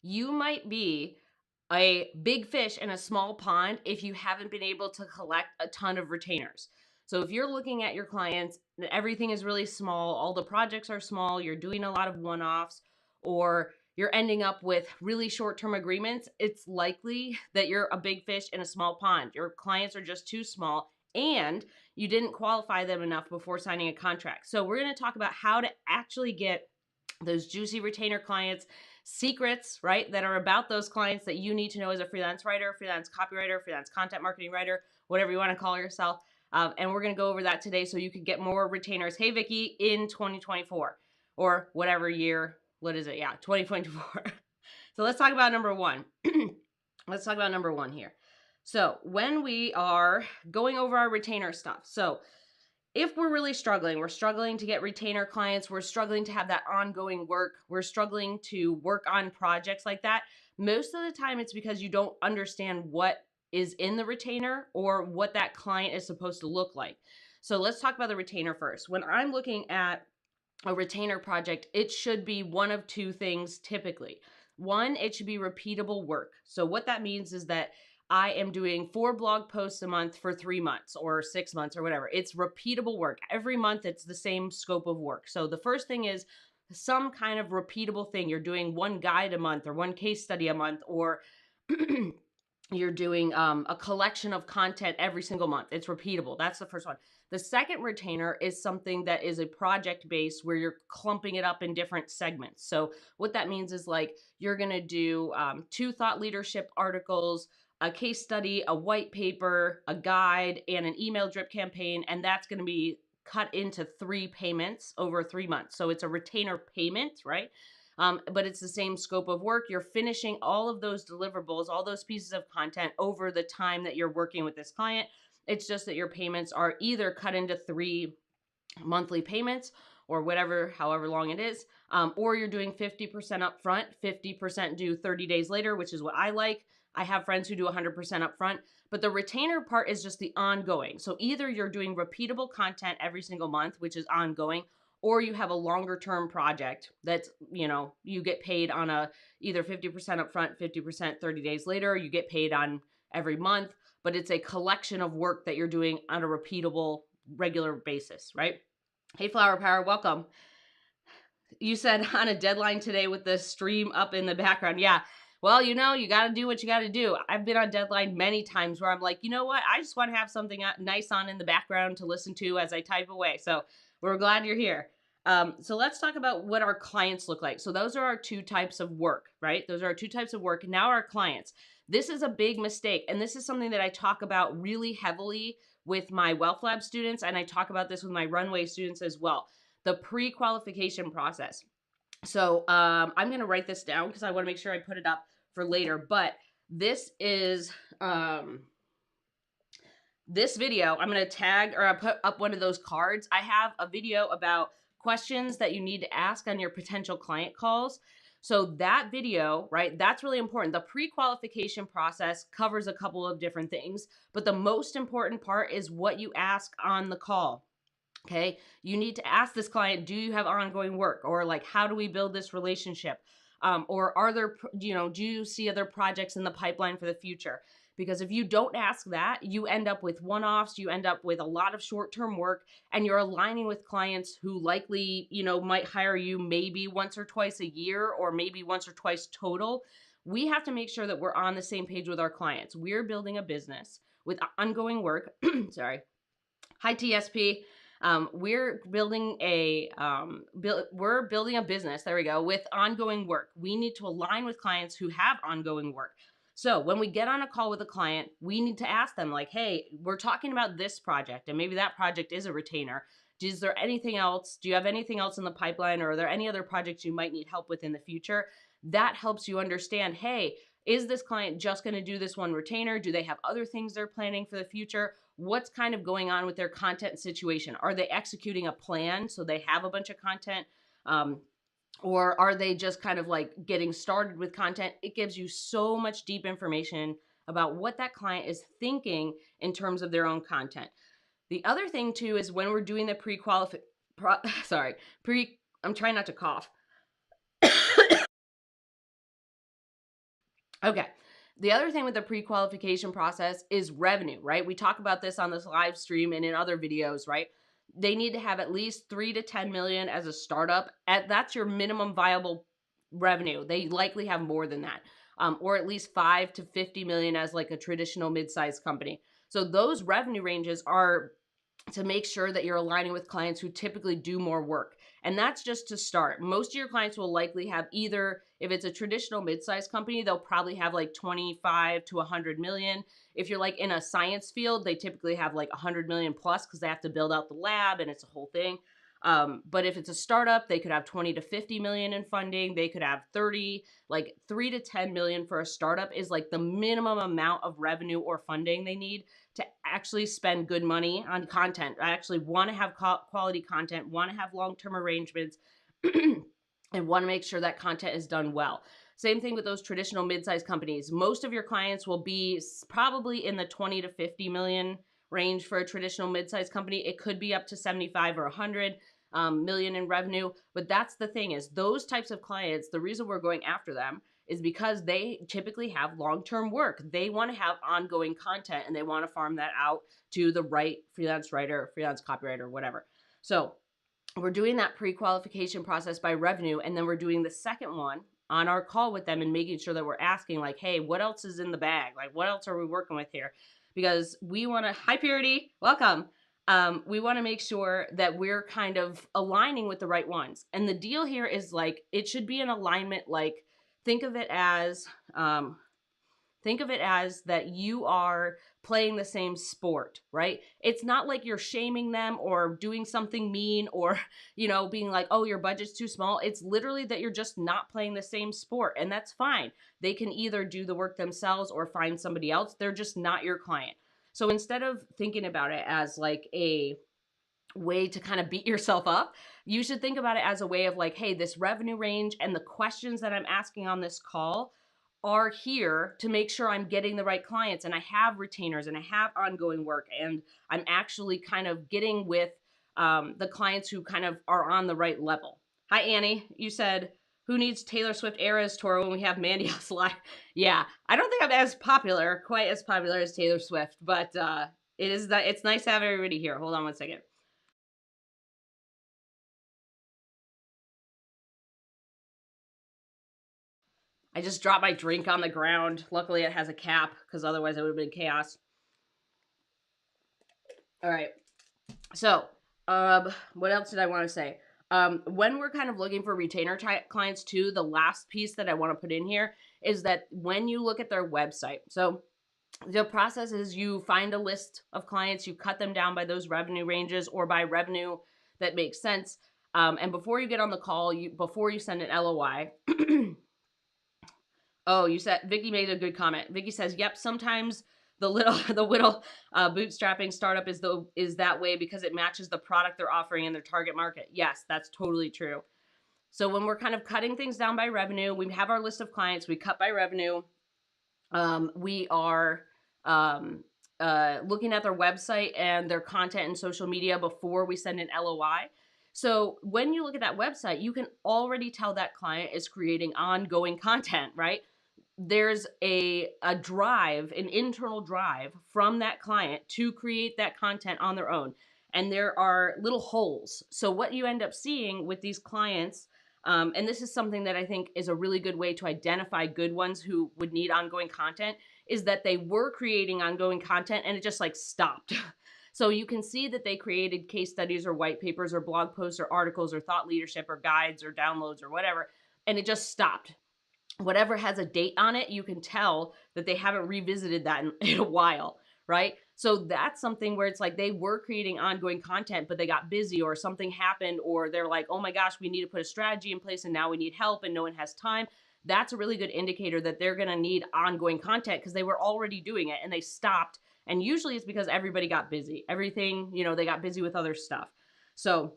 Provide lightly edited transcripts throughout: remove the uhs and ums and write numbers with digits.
you might be a big fish in a small pond if you haven't been able to collect a ton of retainers. So if you're looking at your clients, everything is really small, all the projects are small, you're doing a lot of one-offs, or you're ending up with really short-term agreements, it's likely that you're a big fish in a small pond. Your clients are just too small and you didn't qualify them enough before signing a contract. So we're going to talk about how to actually get those juicy retainer clients, secrets, right, that are about those clients that you need to know as a freelance writer, freelance copywriter, freelance content marketing writer, whatever you want to call yourself. And we're going to go over that today so you can get more retainers. Hey, Vicky, in 2024 or whatever year, what is it? Yeah, 2024. So let's talk about number one. Let's talk about number one here. So when we are going over our retainer stuff, so if we're really struggling, we're struggling to get retainer clients, we're struggling to have that ongoing work, we're struggling to work on projects like that, most of the time it's because you don't understand what is in the retainer or what that client is supposed to look like. So let's talk about the retainer first. When I'm looking at a retainer project, it should be one of two things typically. One, it should be repeatable work. So what that means is that I am doing 4 blog posts a month for 3 months or 6 months or whatever. It's repeatable work. Every month it's the same scope of work. So the first thing is some kind of repeatable thing. You're doing one guide a month or one case study a month, or you're doing a collection of content every single month. It's repeatable. That's the first one. The second retainer is something that is a project based where you're clumping it up in different segments. So what that means is like you're going to do 2 thought leadership articles, a case study, a white paper, a guide, and an email drip campaign. And that's going to be cut into 3 payments over 3 months. So it's a retainer payment, right? But it's the same scope of work. You're finishing all of those deliverables, all those pieces of content over the time that you're working with this client. It's just that your payments are either cut into 3 monthly payments or whatever, however long it is, or you're doing 50% upfront, 50% due 30 days later, which is what I like. I have friends who do 100% upfront, but the retainer part is just the ongoing. So either you're doing repeatable content every single month, which is ongoing, or you have a longer term project that's, you get paid on a either 50% upfront, 50% 30 days later, you get paid on every month, but it's a collection of work that you're doing on a repeatable, regular basis, right? Hey, Flower Power, welcome. You said on a deadline today with the stream up in the background. Yeah. Well, you got to do what you got to do. I've been on deadline many times where I'm like, you know what? I just want to have something nice on in the background to listen to as I type away. So we're glad you're here. So let's talk about what our clients look like. So those are our 2 types of work, right? Those are our 2 types of work. Now our clients. This is a big mistake. And this is something that I talk about really heavily with my Wealth Lab students. And I talk about this with my Runway students as well. The pre-qualification process. So I'm going to write this down because I want to make sure I put it up for later. But this is this video. I'm going to tag or I'll put up one of those cards. I have a video about questions that you need to ask on your potential client calls. So that video, right, that's really important. The pre-qualification process covers a couple of different things, but the most important part is what you ask on the call. Okay, you need to ask this client, do you have ongoing work? Or like, how do we build this relationship? Or are there, do you see other projects in the pipeline for the future? Because if you don't ask that, you end up with one-offs, you end up with a lot of short-term work, and you're aligning with clients who likely, might hire you maybe once or twice a year, or maybe once or twice total. We have to make sure that we're on the same page with our clients. We're building a business with ongoing work. Sorry. Hi, TSP. We're building a business. There we go. With ongoing work, we need to align with clients who have ongoing work. So when we get on a call with a client, we need to ask them like, hey, we're talking about this project, and maybe that project is a retainer. Is there anything else? Do you have anything else in the pipeline, or are there any other projects you might need help with in the future? That helps you understand, hey, is this client just going to do this one retainer? Do they have other things they're planning for the future? What's kind of going on with their content situation? Are they executing a plan so they have a bunch of content? Or are they just kind of like getting started with content? It gives you so much deep information about what that client is thinking in terms of their own content. The other thing too is when we're doing the I'm trying not to cough. Okay. The other thing with the pre-qualification process is revenue, right? We talk about this on this live stream and in other videos, right? They need to have at least 3 to 10 million as a startup. That's your minimum viable revenue. They likely have more than that. Or at least 5 to 50 million as like a traditional mid-sized company. So those revenue ranges are to make sure that you're aligning with clients who typically do more work. And that's just to start. Most of your clients will likely have either, if it's a traditional mid-sized company, they'll probably have like 25 to 100 million. If you're like in a science field, they typically have like 100 million plus because they have to build out the lab and it's a whole thing. But if it's a startup, they could have 20 to 50 million in funding. They could have 30, like 3 to 10 million for a startup is like the minimum amount of revenue or funding they need to actually spend good money on content. I actually want to have quality content, want to have long-term arrangements, and want to make sure that content is done well. Same thing with those traditional mid-sized companies. Most of your clients will be probably in the 20 to 50 million range for a traditional mid-sized company. It could be up to 75 or 100 million in revenue. But that's the thing is those types of clients, the reason we're going after them is because they typically have long-term work. They want to have ongoing content and they want to farm that out to the right freelance writer, freelance copywriter, whatever. So we're doing that pre-qualification process by revenue. And then we're doing the second one on our call with them and making sure that we're asking like, hey, what else is in the bag? Like, what else are we working with here? Because we want to, hi Purity, welcome. We want to make sure that we're kind of aligning with the right ones. And the deal here is like, it should be an alignment. Like, think of it as that you are playing the same sport, right? It's not like you're shaming them or doing something mean or, being like, oh, your budget's too small. It's literally that you're just not playing the same sport. And that's fine. They can either do the work themselves or find somebody else. They're just not your client. So instead of thinking about it as like a way to kind of beat yourself up, you should think about it as a way of like, hey, this revenue range and the questions that I'm asking on this call are here to make sure I'm getting the right clients and I have retainers and I have ongoing work and I'm actually kind of getting with the clients who kind of are on the right level. Hi, Annie. You said, who needs Taylor Swift Eras tour when we have Mandy else live? Yeah, I don't think I'm quite as popular as Taylor Swift, but it's nice to have everybody here. Hold on one second. I just dropped my drink on the ground. Luckily, it has a cap because otherwise it would have been chaos. All right. So, what else did I want to say? When we're kind of looking for retainer clients too, the last piece that I want to put in here is that when you look at their website, so the process is you find a list of clients, you cut them down by those revenue ranges or by revenue that makes sense. And before you get on the call, before you send an LOI, oh, you said Vicky made a good comment. Vicky says, "Yep, sometimes the little bootstrapping startup is that way because it matches the product they're offering in their target market." Yes, that's totally true. So when we're kind of cutting things down by revenue, we have our list of clients, we cut by revenue. We are looking at their website and their content and social media before we send an LOI. So when you look at that website, you can already tell that client is creating ongoing content, right? There's a drive, an internal drive from that client to create that content on their own. And there are little holes. So what you end up seeing with these clients, and this is something that I think is a really good way to identify good ones who would need ongoing content, is that they were creating ongoing content and it just like stopped. So you can see that they created case studies or white papers or blog posts or articles or thought leadership or guides or downloads or whatever, and it just stopped. Whatever has a date on it, you can tell that they haven't revisited that in a while, right? So that's something where it's like they were creating ongoing content, but they got busy or something happened, or they're like, oh my gosh, we need to put a strategy in place and now we need help and no one has time. That's a really good indicator that they're going to need ongoing content because they were already doing it and they stopped. And usually it's because everybody got busy. Everything, they got busy with other stuff. So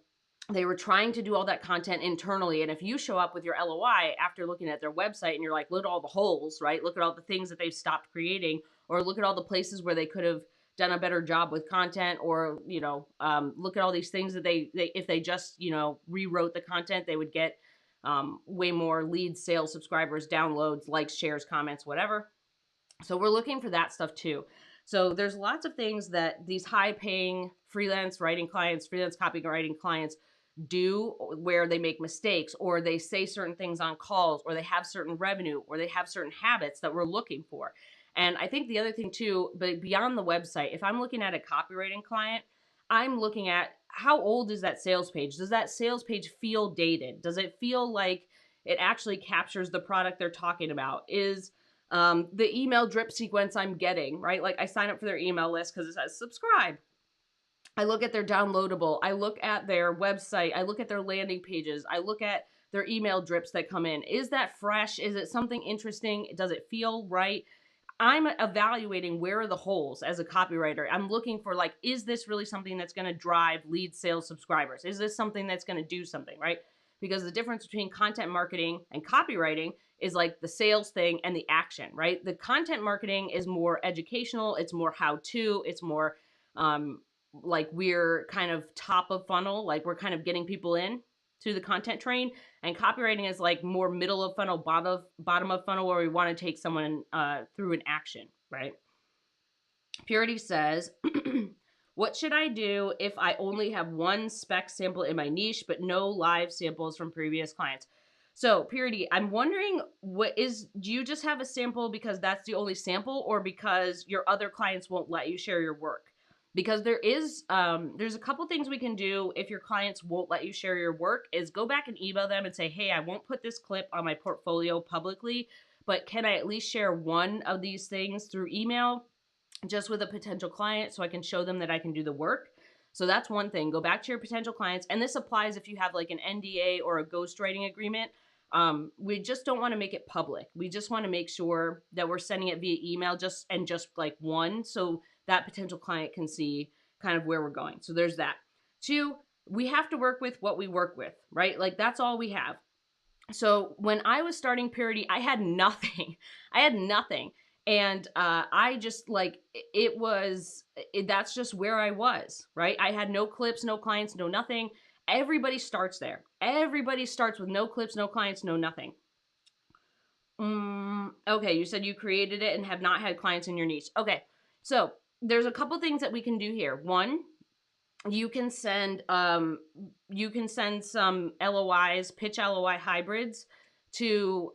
they were trying to do all that content internally. And if you show up with your LOI after looking at their website and you're like, look at all the holes, right? Look at all the things that they've stopped creating, or look at all the places where they could have done a better job with content, or, look at all these things that they if they just, rewrote the content, they would get way more leads, sales, subscribers, downloads, likes, shares, comments, whatever. So we're looking for that stuff too. So there's lots of things that these high paying freelance writing clients, freelance copywriting clients do where they make mistakes, or they say certain things on calls, or they have certain revenue, or they have certain habits that we're looking for. And I think the other thing too, but beyond the website, if I'm looking at a copywriting client, I'm looking at how old is that sales page? Does that sales page feel dated? Does it feel like it actually captures the product they're talking about? Is the email drip sequence I'm getting, right? Like I sign up for their email list because it says subscribe. I look at their downloadable. I look at their website. I look at their landing pages. I look at their email drips that come in. Is that fresh? Is it something interesting? Does it feel right? I'm evaluating where are the holes as a copywriter. I'm looking for, like, is this really something that's going to drive lead, sales, subscribers? Is this something that's going to do something, right? Because the difference between content marketing and copywriting is like the sales thing and the action, right? The content marketing is more educational. It's more how to, it's more like we're kind of top of funnel, like we're kind of getting people in to the content train. And copywriting is like more middle of funnel, bottom of funnel, where we want to take someone through an action, right? Purity says, what should I do if I only have one spec sample in my niche, but no live samples from previous clients? So Purity, I'm wondering, do you just have a sample because that's the only sample, or because your other clients won't let you share your work? Because there's a couple things we can do if your clients won't let you share your work, is go back and email them and say, hey, I won't put this clip on my portfolio publicly, but can I at least share one of these things through email just with a potential client so I can show them that I can do the work? So that's one thing. Go back to your potential clients. And this applies if you have like an NDA or a ghostwriting agreement. We just don't want to make it public. We just want to make sure that we're sending it via email, just like one, so that potential client can see kind of where we're going. So there's that. Two, we have to work with what we work with, right? Like that's all we have. So when I was starting Purity, I had nothing. I had nothing. And I just like, that's just where I was, right? I had no clips, no clients, no nothing. Everybody starts there. Everybody starts with no clips, no clients, no nothing. Okay, you said you created it and have not had clients in your niche. Okay, so there's a couple things that we can do here. One, you can send some LOIs, pitch LOI hybrids to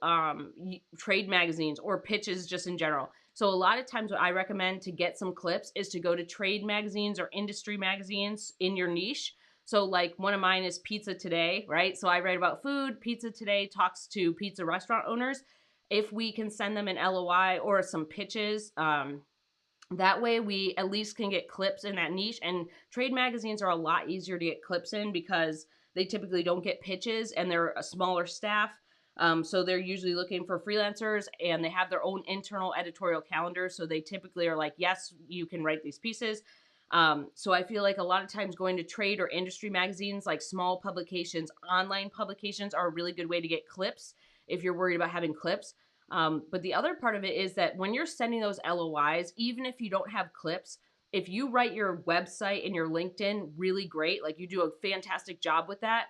trade magazines or pitches just in general. So a lot of times what I recommend to get some clips is to go to trade magazines or industry magazines in your niche. So like one of mine is Pizza Today, right? So I write about food. Pizza Today talks to pizza restaurant owners. If we can send them an LOI or some pitches, that way we at least can get clips in that niche. And trade magazines are a lot easier to get clips in because they typically don't get pitches and they're a smaller staff. So they're usually looking for freelancers and they have their own internal editorial calendar. So they typically are like, yes, you can write these pieces. So I feel like a lot of times going to trade or industry magazines, like small publications, online publications, are a really good way to get clips if you're worried about having clips. But the other part of it is that when you're sending those LOIs, even if you don't have clips, if you write your website and your LinkedIn really great, like you do a fantastic job with that,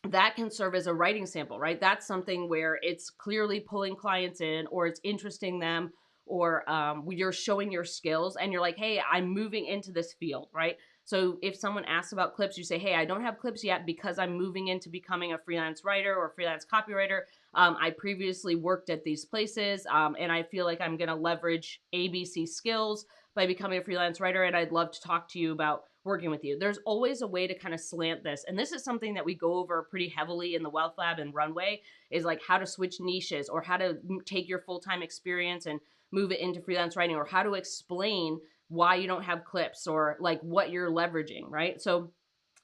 that can serve as a writing sample, right? That's something where it's clearly pulling clients in, or it's interesting them, or you're showing your skills and you're like, hey, I'm moving into this field, right? So if someone asks about clips, you say, hey, I don't have clips yet because I'm moving into becoming a freelance writer or freelance copywriter. I previously worked at these places, and I feel like I'm going to leverage ABC skills by becoming a freelance writer, and I'd love to talk to you about working with you. There's always a way to kind of slant this, and this is something that we go over pretty heavily in the Wealth Lab and Runway, is like how to switch niches, or how to take your full-time experience and move it into freelance writing, or how to explain why you don't have clips, or like what you're leveraging, right? So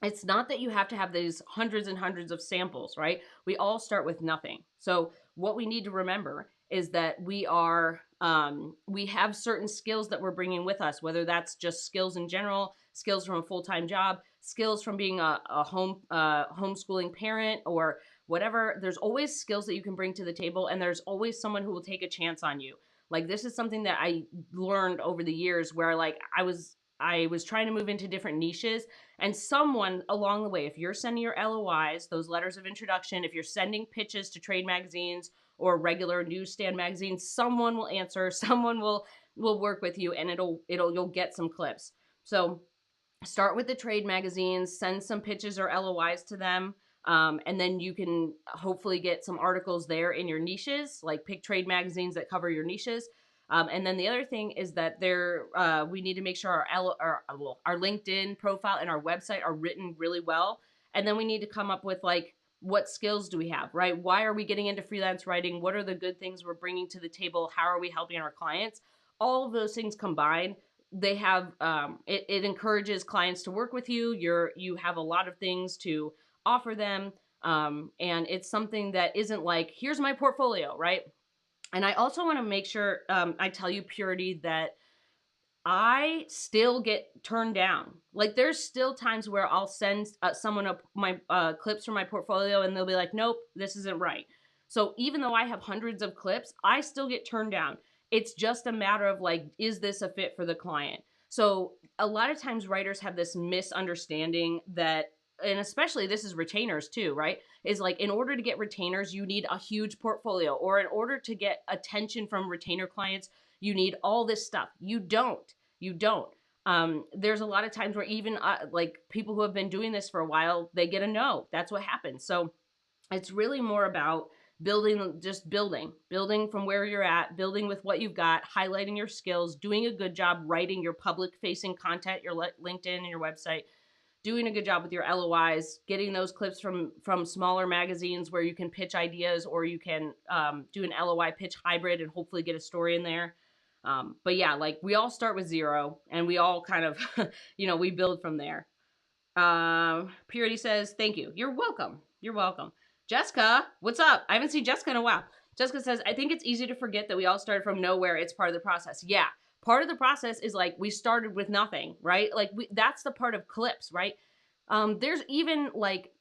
it's not that you have to have these hundreds and hundreds of samples, right? We all start with nothing. So what we need to remember is that we have certain skills that we're bringing with us, whether that's just skills in general, skills from a full-time job, skills from being a homeschooling parent, or whatever. There's always skills that you can bring to the table, and there's always someone who will take a chance on you. Like, this is something that I learned over the years, where like I was trying to move into different niches, and someone along the way, if you're sending your LOIs, those letters of introduction, if you're sending pitches to trade magazines or regular newsstand magazines, someone will answer, someone will work with you, and you'll get some clips. So start with the trade magazines, send some pitches or LOIs to them. And then you can hopefully get some articles there in your niches, like pick trade magazines that cover your niches. And then the other thing is that we need to make sure our LinkedIn profile and our website are written really well. And then we need to come up with like, what skills do we have, right? Why are we getting into freelance writing? What are the good things we're bringing to the table? How are we helping our clients? All of those things combined, they have it encourages clients to work with you. You have a lot of things to offer them, and it's something that isn't like, here's my portfolio, right? And I also want to make sure I tell you, Purity, that I still get turned down. Like there's still times where I'll send someone my clips from my portfolio and they'll be like, nope, this isn't right. So even though I have hundreds of clips, I still get turned down. It's just a matter of like, is this a fit for the client? So a lot of times writers have this misunderstanding that, and especially this is retainers too, right? Is like, in order to get retainers, you need a huge portfolio, or in order to get attention from retainer clients, you need all this stuff. You don't. You don't. There's a lot of times where even like people who have been doing this for a while, they get a no. That's what happens. So it's really more about building from where you're at, building with what you've got, highlighting your skills, doing a good job writing your public facing content, your LinkedIn and your website, doing a good job with your LOIs, getting those clips from smaller magazines where you can pitch ideas, or you can do an LOI pitch hybrid and hopefully get a story in there. But yeah, like we all start with zero and we all kind of, we build from there. Purity says, thank you. You're welcome. You're welcome. Jessica, what's up? I haven't seen Jessica in a while. Jessica says, I think it's easy to forget that we all started from nowhere. It's part of the process. Yeah. Part of the process is like, we started with nothing, right? Like that's the part of clips, right? There's even like,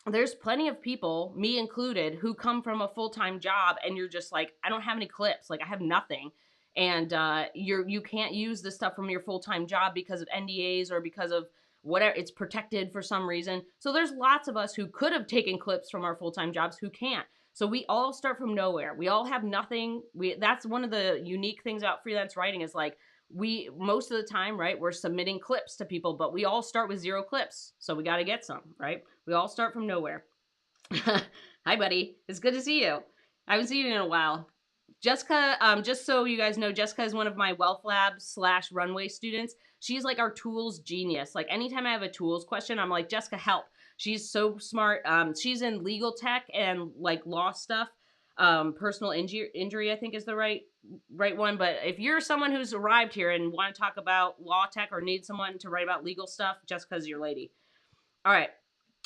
there's plenty of people, me included, who come from a full-time job and you're just like, I don't have any clips. Like I have nothing. And you can't use the stuff from your full-time job because of NDAs or because of whatever, it's protected for some reason. So there's lots of us who could have taken clips from our full-time jobs who can't. So we all start from nowhere. We all have nothing. That's one of the unique things about freelance writing is like, we most of the time, right, we're submitting clips to people, but we all start with 0 clips. So we got to get some, right? We all start from nowhere. Hi, buddy. It's good to see you. I haven't seen you in a while. Jessica, just so you guys know, Jessica is one of my Wealth Lab / Runway students. She's like our tools genius. Like anytime I have a tools question, I'm like, Jessica, help. She's so smart. She's in legal tech and like law stuff. Personal injury, I think is the right one. But if you're someone who's arrived here and want to talk about law tech or need someone to write about legal stuff, Jessica's your lady. All right.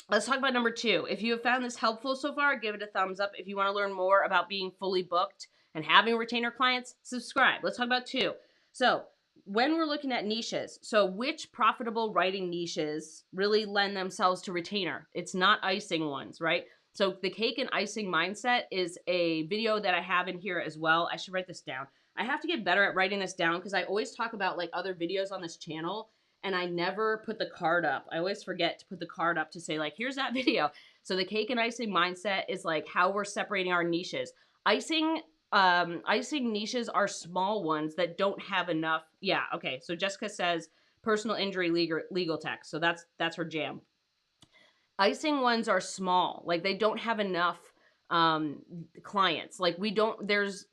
Let's talk about number 2. If you have found this helpful so far, give it a thumbs up. If you want to learn more about being fully booked and having retainer clients, subscribe. Let's talk about 2. So when we're looking at niches, so which profitable writing niches really lend themselves to retainer? It's not icing ones, right? So the cake and icing mindset is a video that I have in here as well. I should write this down. I have to get better at writing this down because I always talk about like other videos on this channel and I never put the card up. I always forget to put the card up to say like, here's that video. So the cake and icing mindset is like how we're separating our niches. Icing niches are small ones that don't have enough. Yeah. Okay. So Jessica says personal injury, legal tech. So that's her jam. Icing ones are small. Like they don't have enough clients. Like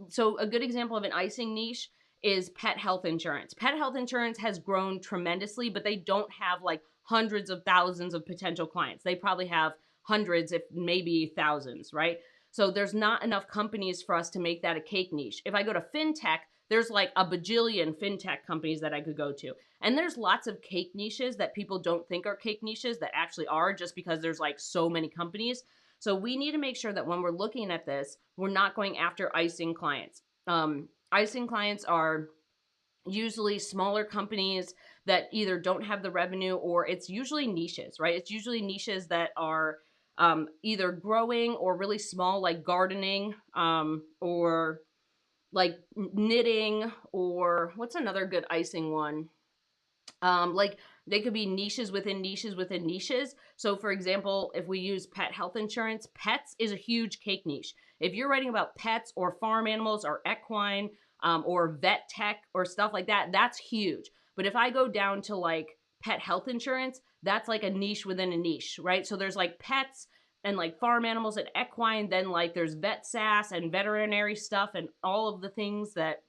so a good example of an icing niche is pet health insurance. Pet health insurance has grown tremendously, but they don't have like hundreds of thousands of potential clients. They probably have hundreds, if maybe thousands, right? So there's not enough companies for us to make that a cake niche. If I go to fintech, there's like a bajillion fintech companies that I could go to. And there's lots of cake niches that people don't think are cake niches that actually are, just because there's like so many companies. So we need to make sure that when we're looking at this, we're not going after icing clients. Icing clients are usually smaller companies that either don't have the revenue, or it's usually niches, right? It's usually niches that are either growing or really small, like gardening, or like knitting, or what's another good icing one? Like they could be niches within niches within niches. So for example, if we use pet health insurance, pets is a huge cake niche. If you're writing about pets or farm animals or equine, or vet tech or stuff like that, that's huge. But if I go down to like pet health insurance, that's like a niche within a niche, right? So there's like pets and like farm animals and equine, then like there's vet sass and veterinary stuff and all of the things that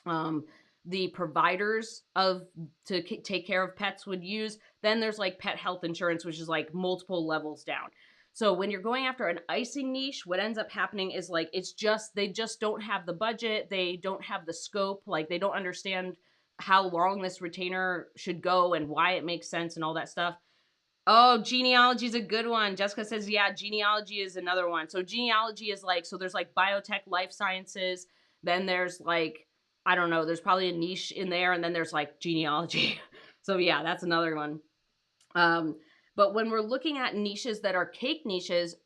um, the providers of to take care of pets would use. Then there's like pet health insurance, which is like multiple levels down. So when you're going after an icing niche, what ends up happening is like it's just they just don't have the budget, they don't have the scope, like they don't understand how long this retainer should go and why it makes sense and all that stuff. Oh, genealogy is a good one. Jessica says, yeah, genealogy is another one. So genealogy is like, so there's like biotech, life sciences. Then there's like, I don't know, there's probably a niche in there. And then there's like genealogy. So yeah, that's another one. Um, but when we're looking at niches that are cake niches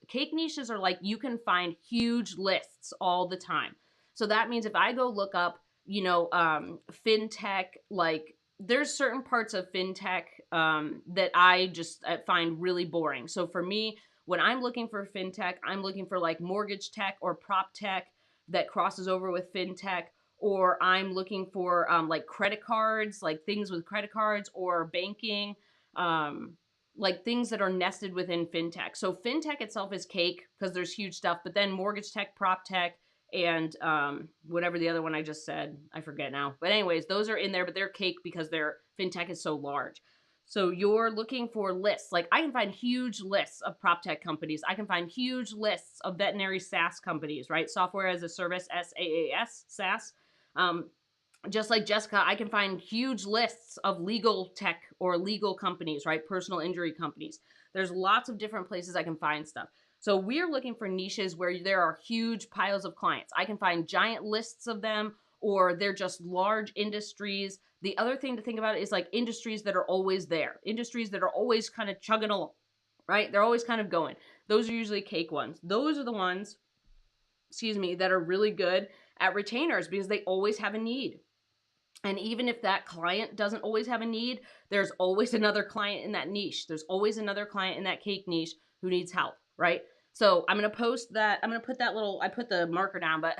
are like you can find huge lists all the time. So that means if I go look up, fintech, like there's certain parts of fintech that I just find really boring. So for me, when I'm looking for fintech, I'm looking for like mortgage tech or prop tech that crosses over with fintech, or I'm looking for like credit cards, like things with credit cards or banking, um, like things that are nested within fintech. So fintech itself is cake because there's huge stuff, but then mortgage tech, prop tech, and whatever the other one I just said, I forget now. But anyways, those are in there, but they're cake because their fintech is so large. So you're looking for lists. Like I can find huge lists of prop tech companies. I can find huge lists of veterinary SaaS companies, right? Software as a service, SaaS, SaaS. Um, just like Jessica, I can find huge lists of legal tech or legal companies, right? Personal injury companies. There's lots of different places I can find stuff. So we're looking for niches where there are huge piles of clients. I can find giant lists of them, or they're just large industries. The other thing to think about is like industries that are always there, industries that are always kind of chugging along, right? They're always kind of going. Those are usually cake ones. Those are the ones, excuse me, that are really good at retainers because they always have a need. And even if that client doesn't always have a need, there's always another client in that niche. There's always another client in that cake niche who needs help, right? So I'm going to post that. I'm going to put that little, I put the marker down, but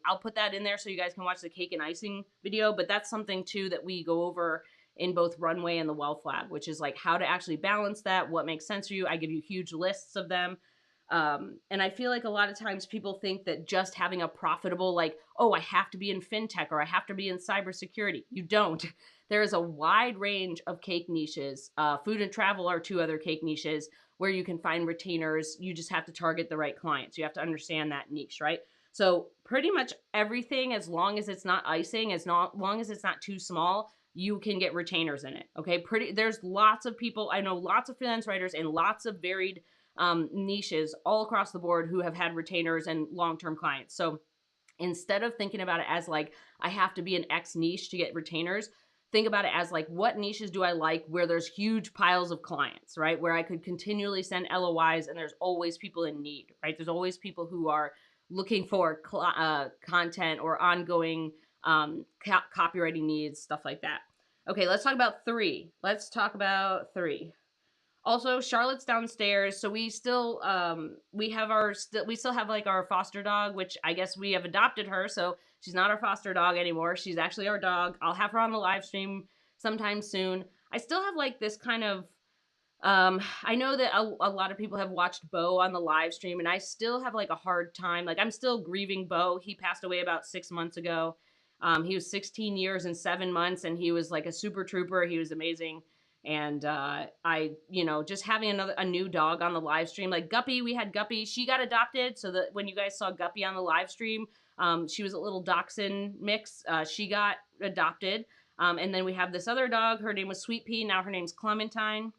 I'll put that in there so you guys can watch the cake and icing video. But that's something too that we go over in both Runway and the Wealth Lab, which is like how to actually balance that, what makes sense for you. I give you huge lists of them. And I feel like a lot of times people think that just having a profitable, like, oh, I have to be in fintech or I have to be in cybersecurity. You don't. There is a wide range of cake niches. Food and travel are two other cake niches where you can find retainers. You just have to target the right clients. You have to understand that niche, right? So pretty much everything, as long as it's not icing, long as it's not too small, you can get retainers in it. Okay. There's lots of people. I know lots of freelance writers and lots of varied niches all across the board who have had retainers and long-term clients. So instead of thinking about it as like, I have to be an X niche to get retainers, think about it as like, what niches do I like where there's huge piles of clients, right? Where I could continually send LOIs and there's always people in need, right? There's always people who are looking for content or ongoing copywriting needs, stuff like that. Okay, let's talk about three. Also, Charlotte's downstairs, so we still we still have like our foster dog, which I guess we have adopted her, so she's not our foster dog anymore. She's actually our dog. I'll have her on the live stream sometime soon. I still have like this kind of I know that a lot of people have watched Bo on the live stream, and I still have like a hard time. Like I'm still grieving Bo. He passed away about 6 months ago. He was 16 years and 7 months, and he was like a super trooper. He was amazing. And just having a new dog on the live stream, like Guppy, we had Guppy. She got adopted, so that when you guys saw Guppy on the live stream, she was a little dachshund mix. She got adopted. And then we have this other dog. Her name was Sweet Pea. Now her name's Clementine.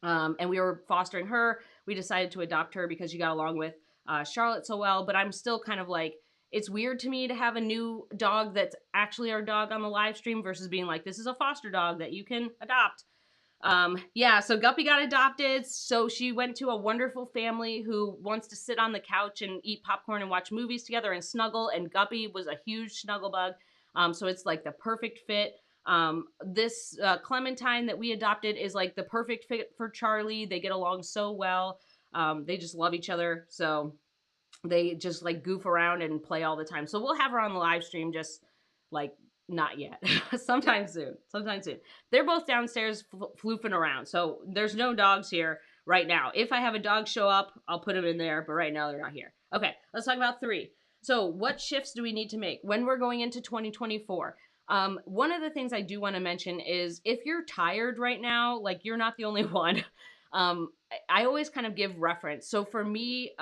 And we were fostering her. We decided to adopt her because she got along with Charlotte so well. But I'm still kind of like, it's weird to me to have a new dog that's actually our dog on the live stream versus being like, this is a foster dog that you can adopt. So Guppy got adopted. So she went to a wonderful family who wants to sit on the couch and eat popcorn and watch movies together and snuggle. And Guppy was a huge snuggle bug. So it's like the perfect fit. This Clementine that we adopted is like the perfect fit for Charlie. They get along so well. They just love each other. So they just like goof around and play all the time. So we'll have her on the live stream, just like not yet. Sometime soon. Sometime soon. They're both downstairs floofing around. So there's no dogs here right now. If I have a dog show up, I'll put them in there, but right now they're not here. Okay, let's talk about 3. So what shifts do we need to make when we're going into 2024? One of the things I do want to mention is if you're tired right now, like you're not the only one. I always kind of give reference. So for me,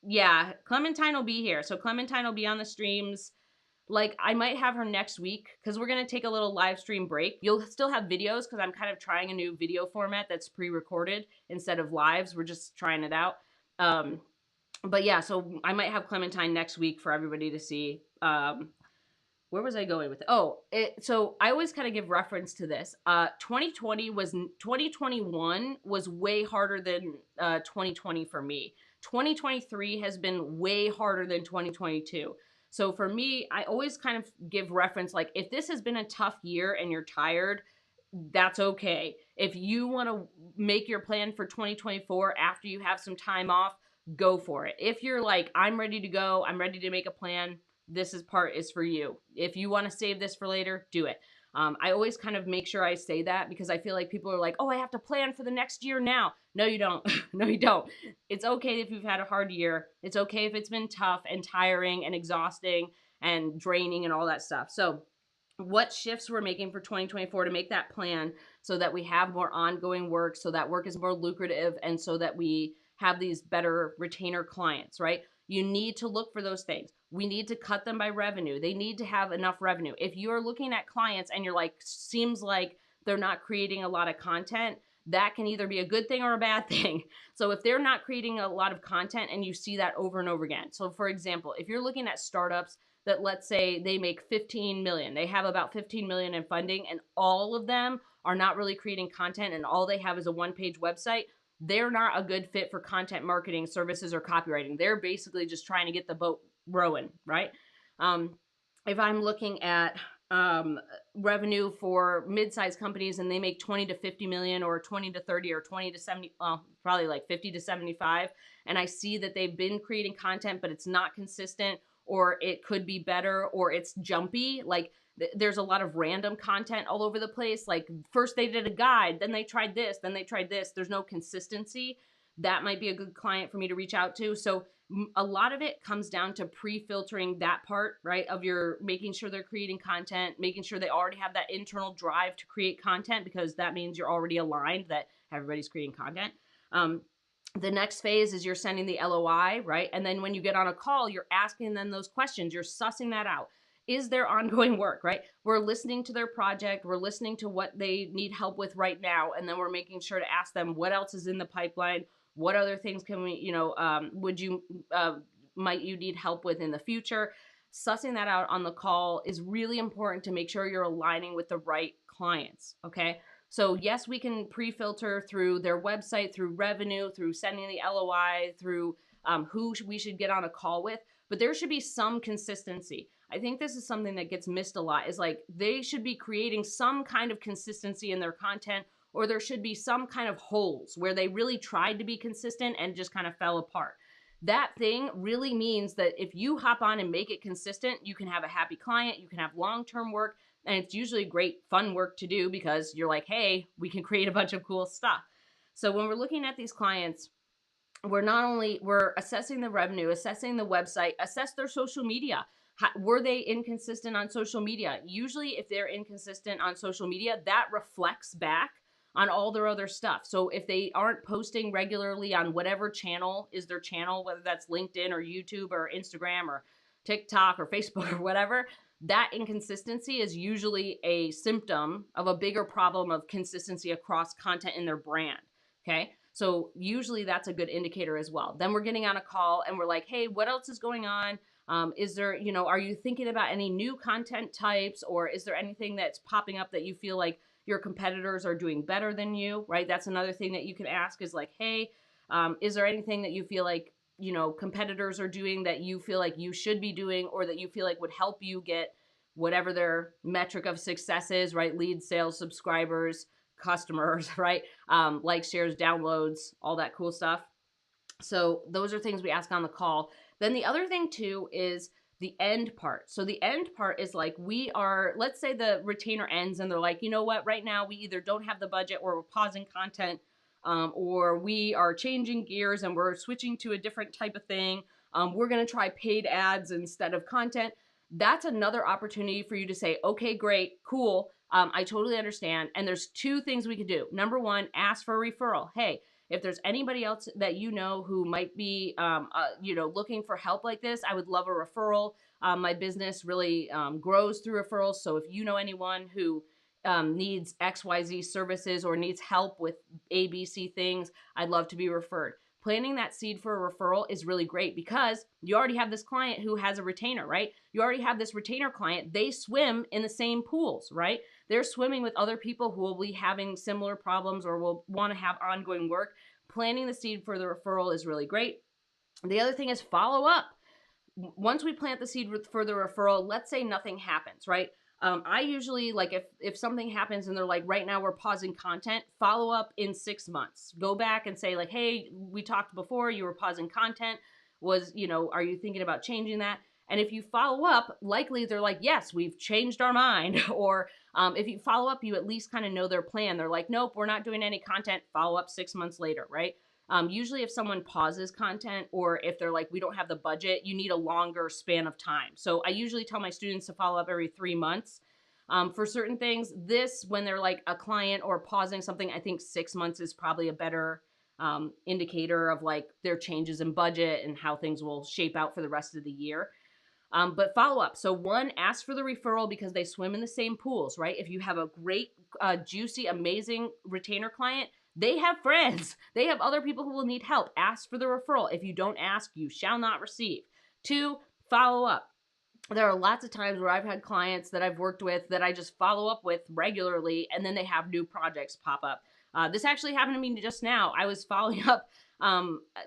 yeah, Clementine will be here. So Clementine will be on the streams. Like I might have her next week because we're going to take a little live stream break. You'll still have videos because I'm kind of trying a new video format that's pre-recorded instead of lives. We're just trying it out. But yeah, so I might have Clementine next week for everybody to see. Where was I going with it? So I always kind of give reference to this. 2021 was way harder than 2020 for me. 2023 has been way harder than 2022. So for me, I always kind of give reference like if this has been a tough year and you're tired, that's okay. If you want to make your plan for 2024 after you have some time off, go for it. If you're like, I'm ready to go, I'm ready to make a plan, this part is for you. If you want to save this for later, do it. I always kind of make sure I say that because I feel like people are like, oh, I have to plan for the next year now. No, you don't. No, you don't. It's okay if you've had a hard year. It's okay if it's been tough and tiring and exhausting and draining and all that stuff. So what shifts we're making for 2024 to make that plan so that we have more ongoing work, so that work is more lucrative, and so that we have these better retainer clients, right? You need to look for those things. We need to cut them by revenue. They need to have enough revenue. If you're looking at clients and you're like, seems like they're not creating a lot of content, that can either be a good thing or a bad thing. So if they're not creating a lot of content and you see that over and over again. So for example, if you're looking at startups that let's say they make 15 million, they have about 15 million in funding and all of them are not really creating content and all they have is a one-page website, they're not a good fit for content marketing services or copywriting. They're basically just trying to get the boat rowing, right? If I'm looking at revenue for mid-sized companies and they make 20 to 50 million or 20 to 30 or 20 to 70, well, probably like 50 to 75, and I see that they've been creating content, but it's not consistent or it could be better or it's jumpy, like there's a lot of random content all over the place. Like first they did a guide, then they tried this, then they tried this. There's no consistency. That might be a good client for me to reach out to. So a lot of it comes down to pre-filtering that part, right? Of your making sure they're creating content, making sure they already have that internal drive to create content because that means you're already aligned that everybody's creating content. The next phase is you're sending the LOI, right? And then when you get on a call, you're asking them those questions. You're sussing that out. Is there ongoing work, right? We're listening to their project. We're listening to what they need help with right now. And then we're making sure to ask them what else is in the pipeline. What other things can we, might you need help with in the future? Sussing that out on the call is really important to make sure you're aligning with the right clients, okay? So yes, we can pre-filter through their website, through revenue, through sending the LOI, through who we should get on a call with, but there should be some consistency. I think this is something that gets missed a lot is like they should be creating some kind of consistency in their content, or there should be some kind of holes where they really tried to be consistent and just kind of fell apart. That thing really means that if you hop on and make it consistent, you can have a happy client, you can have long-term work, and it's usually great fun work to do because you're like, hey, we can create a bunch of cool stuff. So when we're looking at these clients, we're assessing the revenue, assessing the website, assess their social media. Were they inconsistent on social media? Usually if they're inconsistent on social media, that reflects back on all their other stuff. So if they aren't posting regularly on whatever channel is their channel, whether that's LinkedIn or YouTube or Instagram or TikTok or Facebook or whatever, that inconsistency is usually a symptom of a bigger problem of consistency across content in their brand. Okay. So usually that's a good indicator as well. Then we're getting on a call and we're like, hey, what else is going on? Is there, are you thinking about any new content types, or is there anything that's popping up that you feel like your competitors are doing better than you, right? That's another thing that you can ask is like, hey, is there anything that you feel like, competitors are doing that you feel like you should be doing, or that you feel like would help you get whatever their metric of success is, right? Leads, sales, subscribers, customers, right? Likes, shares, downloads, all that cool stuff. So those are things we ask on the call. Then the other thing too is the end part. So the end part is like, let's say the retainer ends and they're like, you know what, right now we either don't have the budget or we're pausing content, or we are changing gears and we're switching to a different type of thing. We're going to try paid ads instead of content. That's another opportunity for you to say, okay, great, cool. I totally understand. And there's two things we could do. Number one, ask for a referral. Hey, if there's anybody else that you know who might be, looking for help like this, I would love a referral. My business really grows through referrals. So if you know anyone who needs XYZ services or needs help with ABC things, I'd love to be referred. Planting that seed for a referral is really great because you already have this client who has a retainer, right? You already have this retainer client. They swim in the same pools, right? They're swimming with other people who will be having similar problems or will want to have ongoing work. Planting the seed for the referral is really great. The other thing is follow up. Once we plant the seed for the referral, let's say nothing happens, right? I usually, like, if something happens and they're like, right now we're pausing content, follow up in 6 months. Go back and say like, hey, we talked before, you were pausing content. Are you thinking about changing that? And if you follow up, likely they're like, yes, we've changed our mind. Or if you follow up, you at least kind of know their plan. They're like, nope, we're not doing any content. Follow up 6 months later, right? Usually if someone pauses content or if they're like, we don't have the budget, you need a longer span of time. So I usually tell my students to follow up every 3 months. For certain things, when they're like a client or pausing something, I think 6 months is probably a better indicator of like their changes in budget and how things will shape out for the rest of the year. But follow up. So one, ask for the referral because they swim in the same pools, right? If you have a great, juicy, amazing retainer client, they have friends. They have other people who will need help. Ask for the referral. If you don't ask, you shall not receive. Two, follow up. There are lots of times where I've had clients that I've worked with that I just follow up with regularly, and then they have new projects pop up. This actually happened to me just now. I was following up.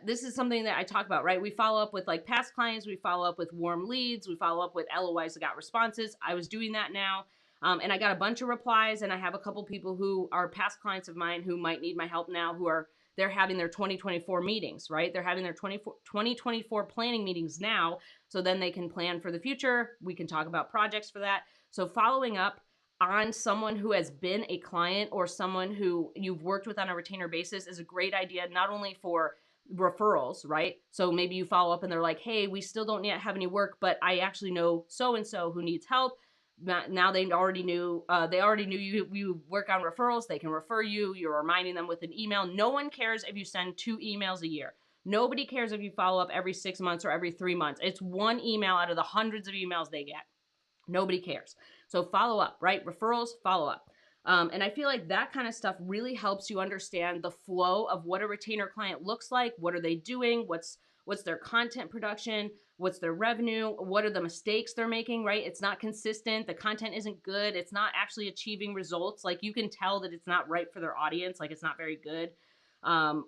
This is something that I talk about, right? We follow up with like past clients. We follow up with warm leads. We follow up with LOIs that got responses. I was doing that now. And I got a bunch of replies, and I have a couple people who are past clients of mine who might need my help now, they're having their 2024 meetings, right? They're having their 2024 planning meetings now. So then they can plan for the future. We can talk about projects for that. So following up on someone who has been a client or someone who you've worked with on a retainer basis is a great idea, not only for referrals, right? So maybe you follow up and they're like, hey, we still don't yet have any work, but I actually know so-and-so who needs help. Now they already knew you work on referrals. They can refer you. You're reminding them with an email. No one cares if you send 2 emails a year. Nobody cares if you follow up every 6 months or every 3 months. It's one email out of the hundreds of emails they get. Nobody cares. So follow up, right? Referrals, follow up. And I feel like that kind of stuff really helps you understand the flow of what a retainer client looks like. What are they doing? What's their content production? What's their revenue? What are the mistakes they're making, right? It's not consistent. The content isn't good. It's not actually achieving results. Like you can tell that it's not right for their audience. Like it's not very good.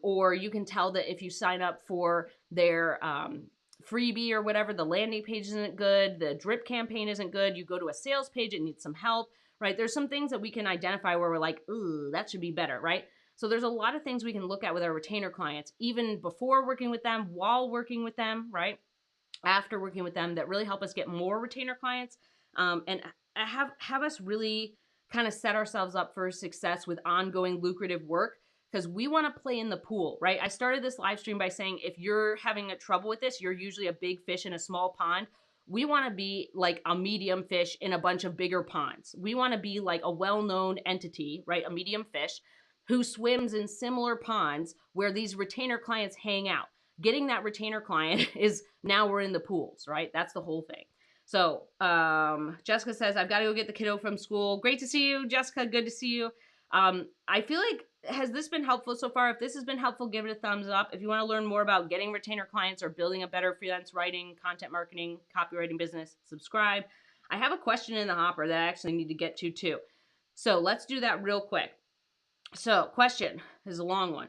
Or you can tell that if you sign up for their freebie or whatever, the landing page isn't good. The drip campaign isn't good. You go to a sales page, it needs some help, right? There's some things that we can identify where we're like, ooh, that should be better, right? So there's a lot of things we can look at with our retainer clients, even before working with them, while working with them, right? After working with them, that really help us get more retainer clients, and have us really kind of set ourselves up for success with ongoing lucrative work, because we want to play in the pool, right? I started this live stream by saying if you're having a trouble with this, you're usually a big fish in a small pond. We want to be like a medium fish in a bunch of bigger ponds. We want to be like a well-known entity, right? A medium fish who swims in similar ponds where these retainer clients hang out. Getting that retainer client is now we're in the pools, right? That's the whole thing. So Jessica says, I've got to go get the kiddo from school. Great to see you, Jessica. Good to see you. I feel like, has this been helpful so far? If this has been helpful, give it a thumbs up. If you want to learn more about getting retainer clients or building a better freelance writing, content marketing, copywriting business, subscribe. I have a question in the hopper that I actually need to get to too. So let's do that real quick. So question is a long one.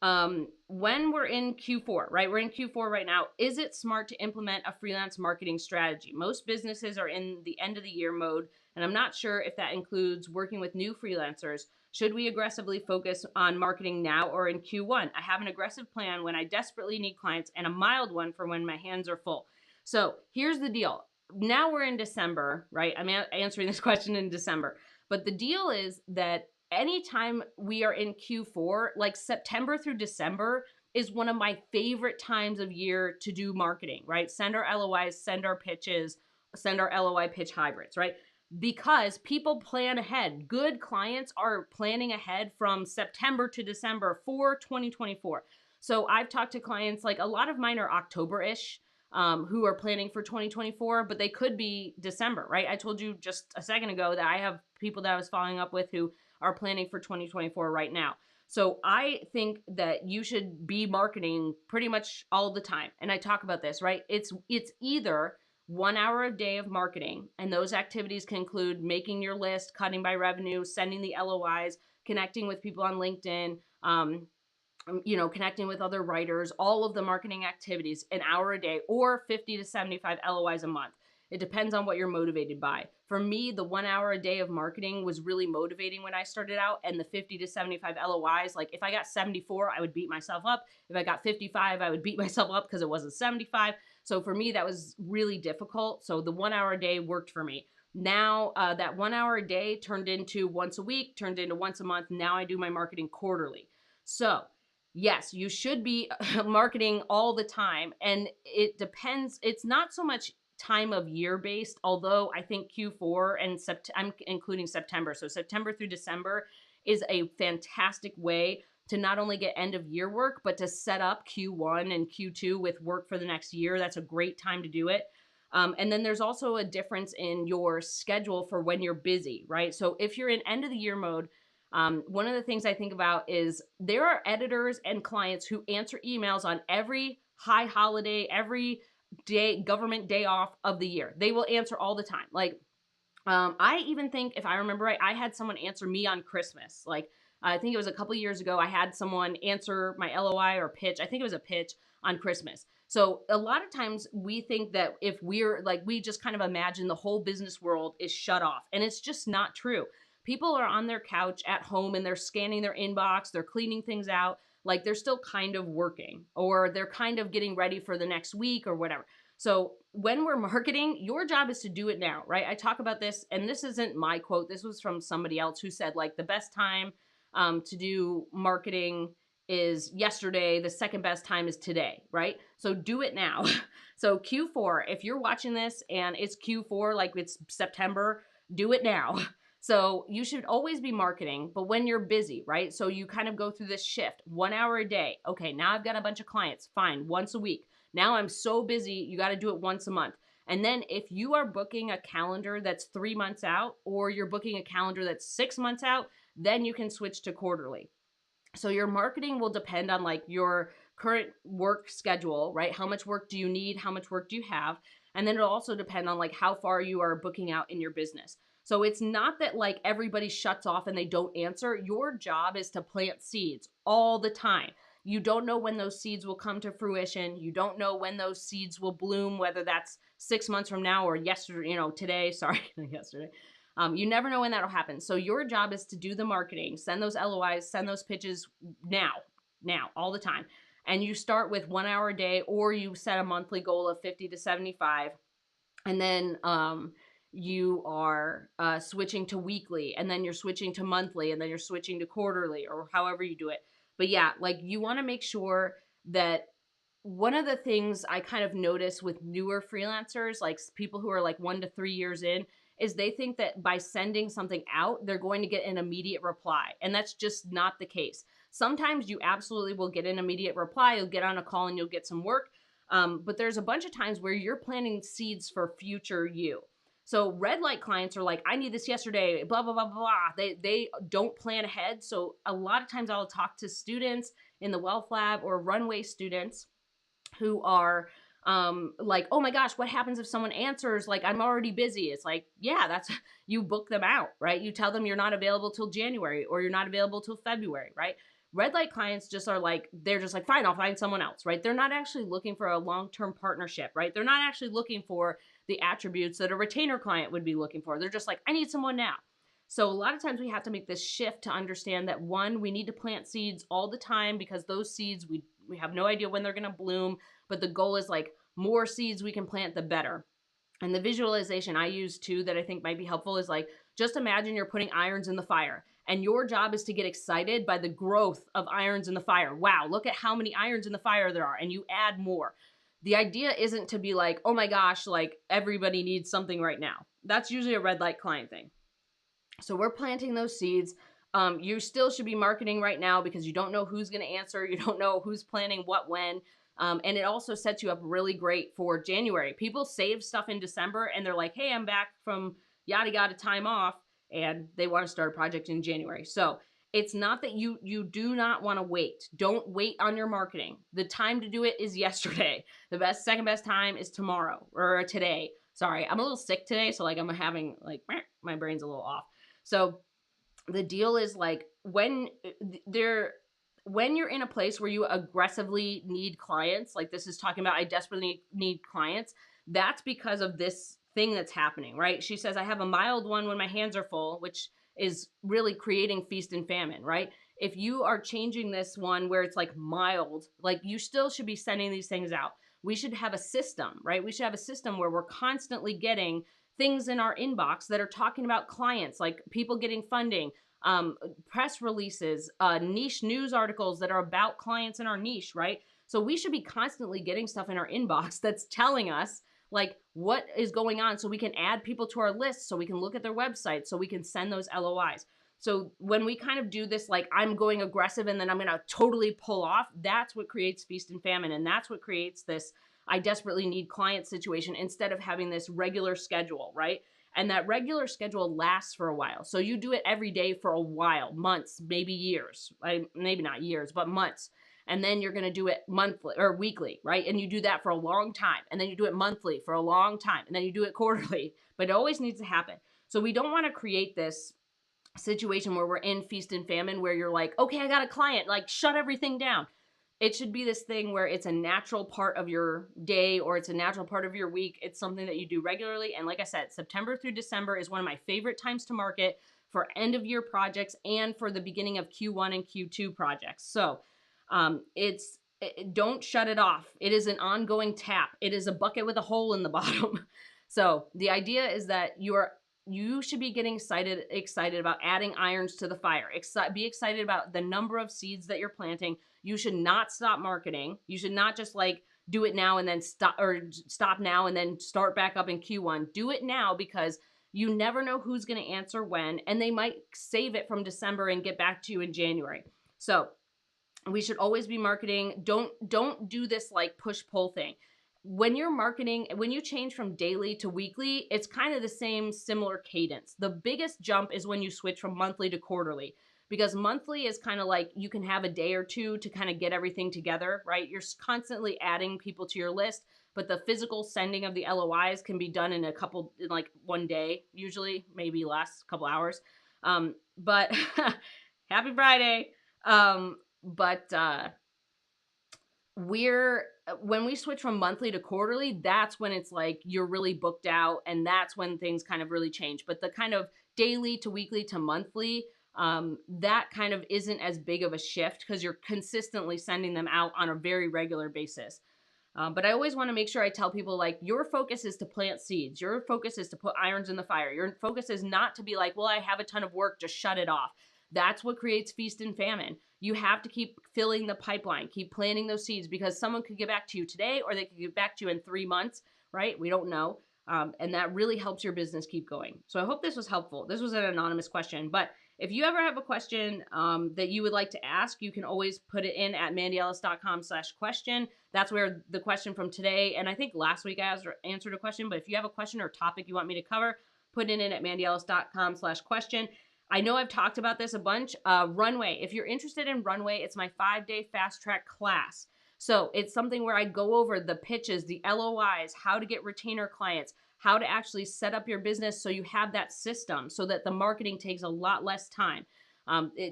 When we're in Q4, right? We're in Q4 right now. Is it smart to implement a freelance marketing strategy? Most businesses are in the end of the year mode, and I'm not sure if that includes working with new freelancers. Should we aggressively focus on marketing now or in Q1? I have an aggressive plan when I desperately need clients and a mild one for when my hands are full. So here's the deal. Now we're in December, right? I'm answering this question in December. But the deal is that anytime we are in Q4, like September through December is one of my favorite times of year to do marketing, right? Send our LOIs, send our pitches, send our LOI pitch hybrids, right? Because people plan ahead. Good clients are planning ahead from September to December for 2024. So I've talked to clients, like a lot of mine are October-ish, who are planning for 2024, but they could be December, right? I told you just a second ago that I have people that I was following up with who are planning for 2024 right now. So I think that you should be marketing pretty much all the time. And I talk about this, right? It's either 1 hour a day of marketing, and those activities can include making your list, cutting by revenue, sending the LOIs, connecting with people on LinkedIn, connecting with other writers, all of the marketing activities, an hour a day, or 50 to 75 LOIs a month. It depends on what you're motivated by. For me, the 1 hour a day of marketing was really motivating when I started out, and the 50 to 75 LOIs, like if I got 74, I would beat myself up. If I got 55, I would beat myself up because it wasn't 75. So for me, that was really difficult. So the 1 hour a day worked for me. Now that 1 hour a day turned into once a week, turned into once a month. Now I do my marketing quarterly. So yes, you should be marketing all the time. And it depends. It's not so much time of year based, although I think Q4 and I'm including September. So September through December is a fantastic way to not only get end of year work, but to set up Q1 and Q2 with work for the next year. That's a great time to do it. And then there's also a difference in your schedule for when you're busy, right? So if you're in end of the year mode, one of the things I think about is there are editors and clients who answer emails on every high holiday, every day, government day off of the year. They will answer all the time. Like, I even think, if I remember right, I had someone answer me on Christmas. Like, I think it was a couple years ago, I had someone answer my LOI or pitch. I think it was a pitch on Christmas. So a lot of times we think that if we're like, we just kind of imagine the whole business world is shut off, and it's just not true. People are on their couch at home and they're scanning their inbox, they're cleaning things out, like they're still kind of working, or they're kind of getting ready for the next week or whatever. So when we're marketing, your job is to do it now, right? I talk about this, and this isn't my quote. This was from somebody else who said, like, the best time to do marketing is yesterday. The second best time is today, right? So do it now. So Q4, if you're watching this and it's Q4, like it's September, do it now. So you should always be marketing, but when you're busy, right? So you kind of go through this shift, 1 hour a day. Okay, now I've got a bunch of clients. Fine, once a week. Now I'm so busy, you got to do it once a month. And then if you are booking a calendar that's 3 months out, or you're booking a calendar that's 6 months out, then you can switch to quarterly. So your marketing will depend on like your current work schedule, right? How much work do you need? How much work do you have? And then it'll also depend on like how far you are booking out in your business. So it's not that like everybody shuts off and they don't answer. Your job is to plant seeds all the time. You don't know when those seeds will come to fruition. You don't know when those seeds will bloom, whether that's 6 months from now or yesterday, today, sorry, yesterday. You never know when that'll happen. So your job is to do the marketing, send those LOIs, send those pitches now, all the time. And you start with 1 hour a day, or you set a monthly goal of 50 to 75. And then you are switching to weekly, and then you're switching to monthly, and then you're switching to quarterly, or however you do it. But yeah, like you want to make sure that one of the things I kind of notice with newer freelancers, like people who are like 1 to 3 years in, is they think that by sending something out, they're going to get an immediate reply. And that's just not the case. Sometimes you absolutely will get an immediate reply. You'll get on a call and you'll get some work. But there's a bunch of times where you're planting seeds for future you. So red light clients are like, I need this yesterday, blah, blah, blah, blah. They don't plan ahead. So a lot of times I'll talk to students in the Wealth Lab or Runway students who are like, oh my gosh, what happens if someone answers like, I'm already busy? It's like, yeah, that's, you book them out, right? You tell them you're not available till January, or you're not available till February, right? Red light clients just are like, they're just like, fine, I'll find someone else, right? They're not actually looking for a long-term partnership, right? They're not actually looking for the attributes that a retainer client would be looking for. They're just like, I need someone now. So a lot of times we have to make this shift to understand that, one, we need to plant seeds all the time, because those seeds, we have no idea when they're going to bloom, but the goal is like, more seeds we can plant, the better. And the visualization I use too that I think might be helpful is like, just imagine you're putting irons in the fire, and your job is to get excited by the growth of irons in the fire. Wow, look at how many irons in the fire there are, and you add more. The idea isn't to be like, oh my gosh, like everybody needs something right now. That's usually a red light client thing. So we're planting those seeds. You still should be marketing right now, because you don't know who's going to answer. You don't know who's planning what when. And it also sets you up really great for January. People save stuff in December and they're like, hey, I'm back from yada yada time off, and they want to start a project in January. So it's not that you do not want to wait. Don't wait on your marketing. The time to do it is yesterday. The second best time is tomorrow or today. Sorry, I'm a little sick today, so like I'm having like my brain's a little off. So the deal is like, when you're in a place where you aggressively need clients, like this is talking about I desperately need clients, that's because of this thing that's happening, right? She says, I have a mild one when my hands are full, which is really creating feast and famine, right? If you are changing this one where it's like mild, like you still should be sending these things out. We should have a system, right? We should have a system where we're constantly getting things in our inbox that are talking about clients, like people getting funding, press releases, niche news articles that are about clients in our niche, right? So we should be constantly getting stuff in our inbox that's telling us like what is going on, so we can add people to our list, so we can look at their website, so we can send those LOIs. So when we kind of do this, like I'm going aggressive and then I'm going to totally pull off, that's what creates feast and famine. And that's what creates this I desperately need clients situation, instead of having this regular schedule, right? And that regular schedule lasts for a while. So you do it every day for a while, months, maybe years, maybe not years, but months. And then you're going to do it monthly or weekly, right? And you do that for a long time. And then you do it monthly for a long time. And then you do it quarterly, but it always needs to happen. So we don't want to create this situation where we're in feast and famine, where you're like, okay, I got a client, like shut everything down. It should be this thing where it's a natural part of your day, or it's a natural part of your week. It's something that you do regularly. And like I said, September through December is one of my favorite times to market for end of year projects and for the beginning of Q1 and Q2 projects. So don't shut it off. It is an ongoing tap. It is a bucket with a hole in the bottom. So the idea is that you should be getting excited about adding irons to the fire. Be excited about the number of seeds that you're planting. You should not stop marketing. You should not just like do it now and then stop now and then start back up in Q1. Do it now, because you never know who's going to answer when, and they might save it from December and get back to you in January. So we should always be marketing. Don't do this like push-pull thing. When you're marketing, when you change from daily to weekly, it's kind of the same similar cadence. The biggest jump is when you switch from monthly to quarterly, because monthly is kind of like you can have a day or two to kind of get everything together, right? You're constantly adding people to your list, but the physical sending of the LOIs can be done in like one day, usually, maybe less, a couple hours. But happy Friday. But when we switch from monthly to quarterly, that's when it's like you're really booked out, and that's when things kind of really change. But the kind of daily to weekly to monthly, that kind of isn't as big of a shift, because you're consistently sending them out on a very regular basis. But I always want to make sure I tell people, like, your focus is to plant seeds. Your focus is to put irons in the fire. Your focus is not to be like, well, I have a ton of work, just shut it off. That's what creates feast and famine. You have to keep filling the pipeline, keep planting those seeds, because someone could get back to you today, or they could get back to you in 3 months, right? We don't know. And that really helps your business keep going. So I hope this was helpful. This was an anonymous question, but if you ever have a question that you would like to ask, you can always put it in at mandyellis.com/question. That's where the question from today, and I think last week I answered a question, but if you have a question or topic you want me to cover, put it in at mandyellis.com/question. I know I've talked about this a bunch. Runway. If you're interested in Runway, it's my 5-day fast track class. So it's something where I go over the pitches, the LOIs, how to get retainer clients, how to actually set up your business so you have that system so that the marketing takes a lot less time.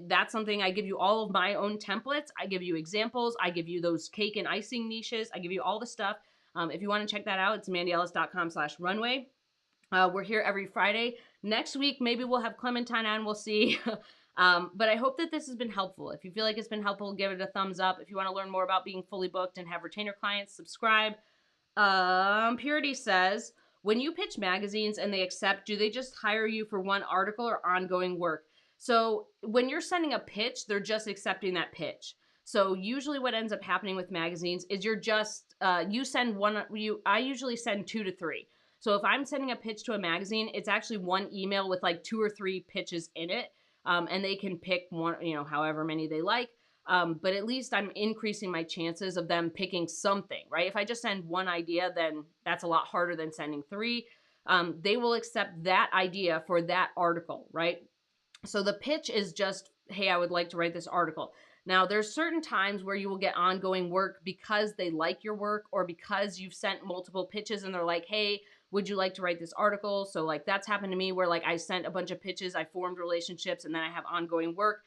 That's something I give you all of my own templates. I give you examples. I give you those cake and icing niches. I give you all the stuff. If you want to check that out, it's mandyellis.com/runway. We're here every Friday. Next week, maybe we'll have Clementine on. We'll see. But I hope that this has been helpful. If you feel like it's been helpful, give it a thumbs up. If you want to learn more about being fully booked and have retainer clients, subscribe. Purity says, when you pitch magazines and they accept, do they just hire you for one article or ongoing work? So when you're sending a pitch, they're just accepting that pitch. So usually what ends up happening with magazines is you're just, you send one, I usually send 2 to 3. So if I'm sending a pitch to a magazine, it's actually one email with like 2 or 3 pitches in it. And they can pick one, however many they like. But at least I'm increasing my chances of them picking something, right? If I just send one idea, then that's a lot harder than sending 3. They will accept that idea for that article, right? So the pitch is just, hey, I would like to write this article. Now, there's certain times where you will get ongoing work because they like your work or because you've sent multiple pitches and they're like, hey, would you like to write this article? So like that's happened to me where like I sent a bunch of pitches, I formed relationships, and then I have ongoing work.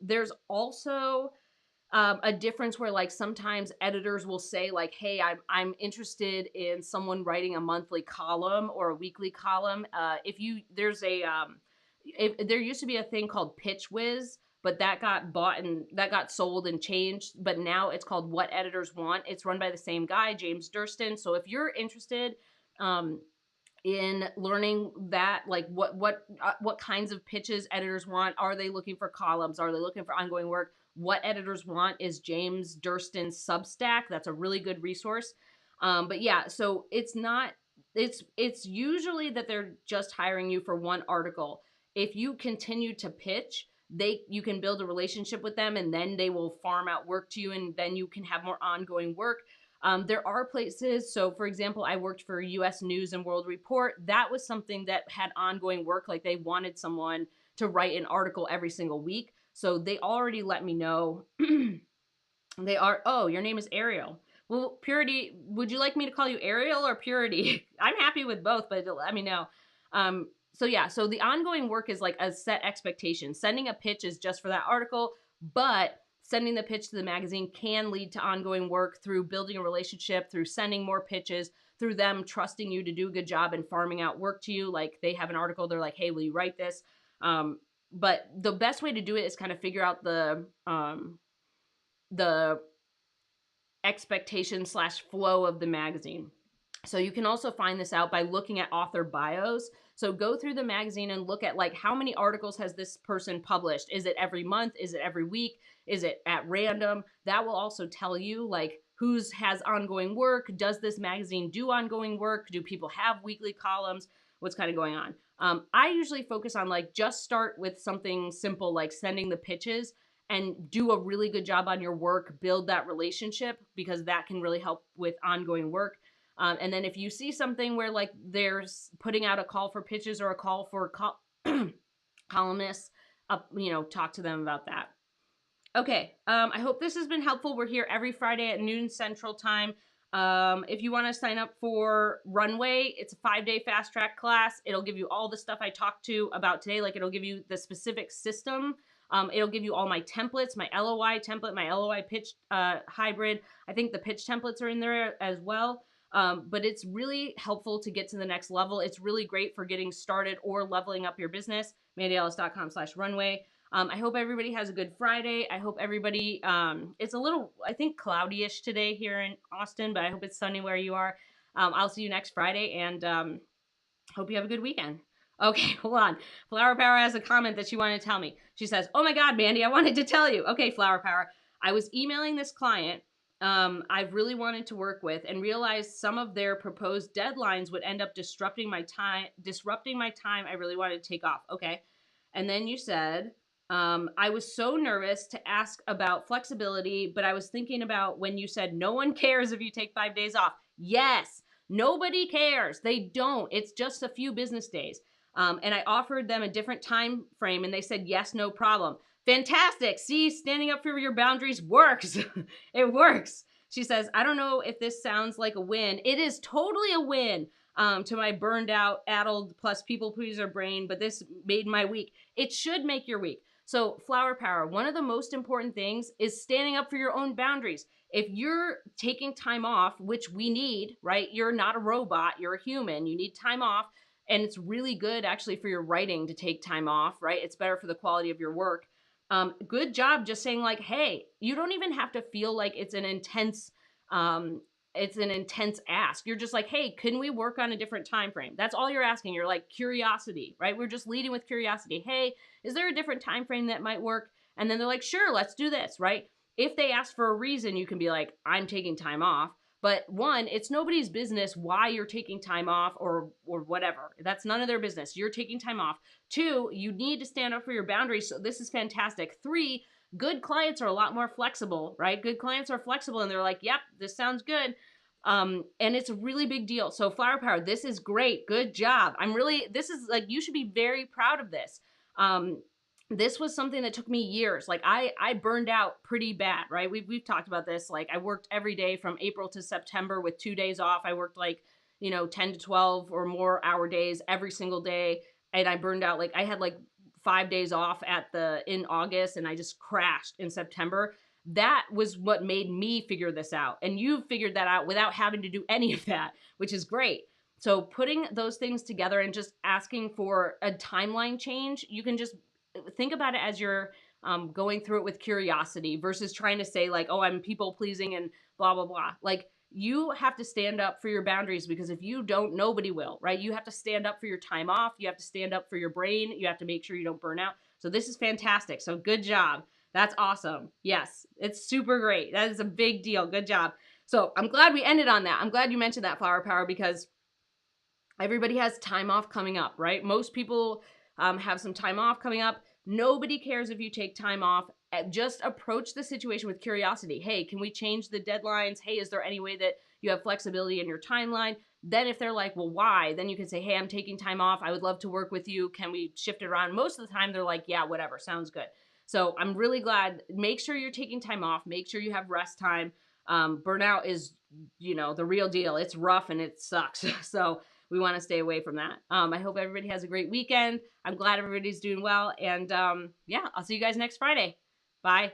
There's also a difference where like sometimes editors will say like, hey, I'm interested in someone writing a monthly column or a weekly column. There used to be a thing called Pitch Whiz, but that got bought and that got sold and changed. But now it's called What Editors Want. It's run by the same guy, James Durston. So if you're interested, in learning that, like what kinds of pitches editors want, are they looking for columns, are they looking for ongoing work? What Editors Want is James Durston's Substack. That's a really good resource. But yeah, so it's usually that they're just hiring you for one article. If you continue to pitch, you can build a relationship with them, and then they will farm out work to you, and then you can have more ongoing work. There are places, so for example, I worked for US News and World Report. That was something that had ongoing work, like they wanted someone to write an article every single week. So they already let me know. Oh, your name is Ariel. Well, Purity, would you like me to call you Ariel or Purity? I'm happy with both, but let me know. So yeah, so the ongoing work is like a set expectation. Sending a pitch is just for that article, but sending the pitch to the magazine can lead to ongoing work through building a relationship, through sending more pitches, through them trusting you to do a good job and farming out work to you. Like they have an article, they're like, hey, will you write this? But the best way to do it is kind of figure out the expectation / flow of the magazine. So you can also find this out by looking at author bios. So go through the magazine and look at like how many articles has this person published? Is it every month? Is it every week? Is it at random? That will also tell you like who's has ongoing work. Does this magazine do ongoing work? Do people have weekly columns? What's kind of going on? I usually focus on like just start with something simple like sending the pitches and do a really good job on your work, build that relationship, because that can really help with ongoing work. And then if you see something where like there's putting out a call for pitches or a call for columnists, talk to them about that. Okay, I hope this has been helpful. We're here every Friday at noon Central Time. If you want to sign up for Runway, it's a 5-day fast track class. It'll give you all the stuff I talked about today. Like it'll give you the specific system. It'll give you all my templates, my LOI template, my LOI pitch hybrid. I think the pitch templates are in there as well. But it's really helpful to get to the next level. It's really great for getting started or leveling up your business. mandyellis.com/runway. I hope everybody has a good Friday. I hope everybody, it's a little, I think, cloudy-ish today here in Austin, but I hope it's sunny where you are. I'll see you next Friday, and hope you have a good weekend. Okay, hold on. Flower Power has a comment that she wanted to tell me. She says, oh my God, Mandy, I wanted to tell you. Okay, Flower Power. I was emailing this client I've really wanted to work with and realized some of their proposed deadlines would end up disrupting my time I really wanted to take off. Okay. And then you said, I was so nervous to ask about flexibility, but I was thinking about when you said no one cares if you take 5 days off. Yes, nobody cares. They don't. It's just a few business days. And I offered them a different time frame and they said, yes, no problem. Fantastic. See, standing up for your boundaries works. It works. She says, I don't know if this sounds like a win. It is totally a win to my burned out, addled, plus people pleaser brain, but this made my week. It should make your week. So flower power, one of the most important things is standing up for your own boundaries. If you're taking time off, which we need, right? You're not a robot, you're a human, you need time off. And it's really good actually for your writing to take time off, right? It's better for the quality of your work. Good job just saying like, hey, you don't even have to feel like um, it's an intense ask. You're just like, hey, can we work on a different time frame? That's all you're asking. You're like curiosity, right? We're just leading with curiosity. Hey, is there a different time frame that might work? And then they're like, sure, let's do this, right? If they ask for a reason, you can be like, I'm taking time off. But one, it's nobody's business why you're taking time off or whatever. That's none of their business. You're taking time off. Two, you need to stand up for your boundaries. So this is fantastic. Three, good clients are a lot more flexible, right? Good clients are flexible and they're like, yep, this sounds good. And it's a really big deal. So flower power, this is great. Good job. This is like, you should be very proud of this. This was something that took me years. Like I burned out pretty bad, right? We've talked about this. Like I worked every day from April to September with 2 days off. I worked like, 10 to 12 or more hour days every single day. And I burned out. Like I had like 5 days off in August and I just crashed in September. That was what made me figure this out. And you figured that out without having to do any of that, which is great. So putting those things together and just asking for a timeline change, you can just think about it as you're going through it with curiosity versus trying to say like, oh, I'm people pleasing and blah, blah, blah. Like you have to stand up for your boundaries because if you don't, nobody will, right? You have to stand up for your time off. You have to stand up for your brain. You have to make sure you don't burn out. So this is fantastic. So good job. That's awesome. Yes, it's super great. That is a big deal. Good job. So I'm glad we ended on that. I'm glad you mentioned that, flower power, because everybody has time off coming up, right? Most people have some time off coming up. Nobody cares if you take time off. Just approach the situation with curiosity. Hey, can we change the deadlines? Hey, is there any way that you have flexibility in your timeline? Then if they're like, well, why? Then you can say, hey, I'm taking time off. I would love to work with you. Can we shift it around? Most of the time they're like, yeah, whatever. Sounds good. So I'm really glad. Make sure you're taking time off. Make sure you have rest time. Burnout is, the real deal. It's rough and it sucks. So we want to stay away from that. I hope everybody has a great weekend. I'm glad everybody's doing well. And yeah, I'll see you guys next Friday. Bye.